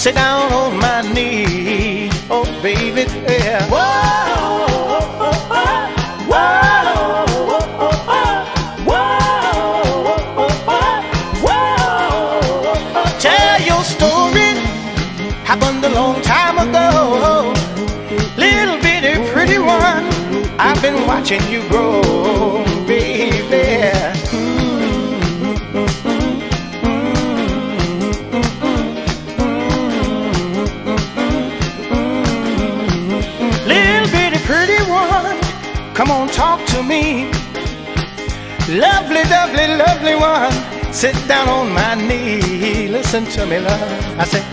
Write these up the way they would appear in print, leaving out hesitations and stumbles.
sit down on my knee. Oh, baby, yeah. Whoa, whoa, whoa. Tell your story, happened a long time ago. Little bitty pretty one, I've been watching you grow, baby. Little bitty pretty one, come on, talk to me. Lovely, lovely, lovely one, sit down on my knee. Listen to me, love. I say,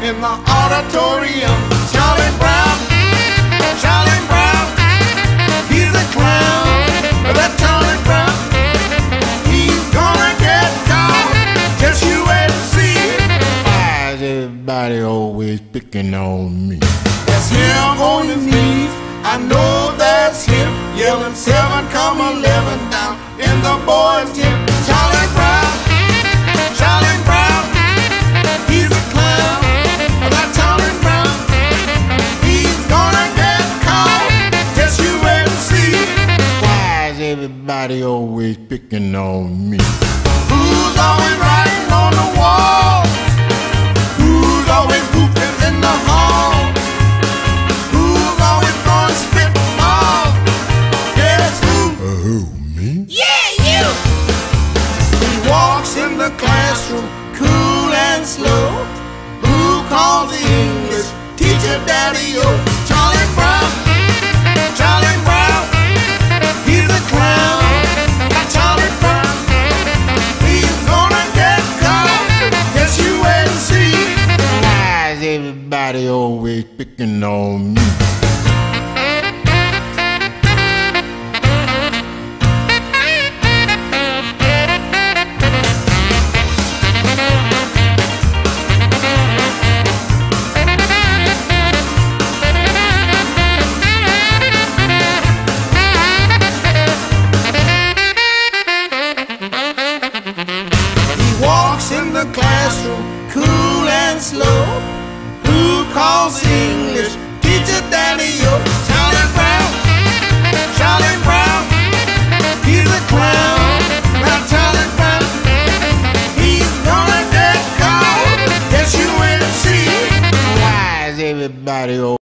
in the auditorium. Charlie Brown, Charlie Brown, he's a clown. That Charlie Brown, he's gonna get caught. Just you wait and see. Why is everybody always picking on me? That's him on his knees. I know that's him, yelling 7, 11 down in the boys' gym. Charlie Brown, Charlie Brown, he's a clown. That Charlie Brown, he's gonna get caught. Just you wait and see. Why is everybody always picking on me? Who's always writing on the wall? Who's always hooping in the hall? Who's always gonna spit ball? Guess who? Who, me? Yeah, you! He walks in the classroom, cool and slow. Who calls the English teacher Daddy-O? Charlie Brown, Charlie Brown, he's a clown. Charlie Brown, he's gonna get caught. Guess you wait and see. Why is everybody always picking on me? Walks in the classroom, cool and slow. Who calls English teacher Daddy-O? Charlie Brown, Charlie Brown, he's a clown. Now Charlie Brown, he's gonna get caught. Guess you wait and see. Why is everybody always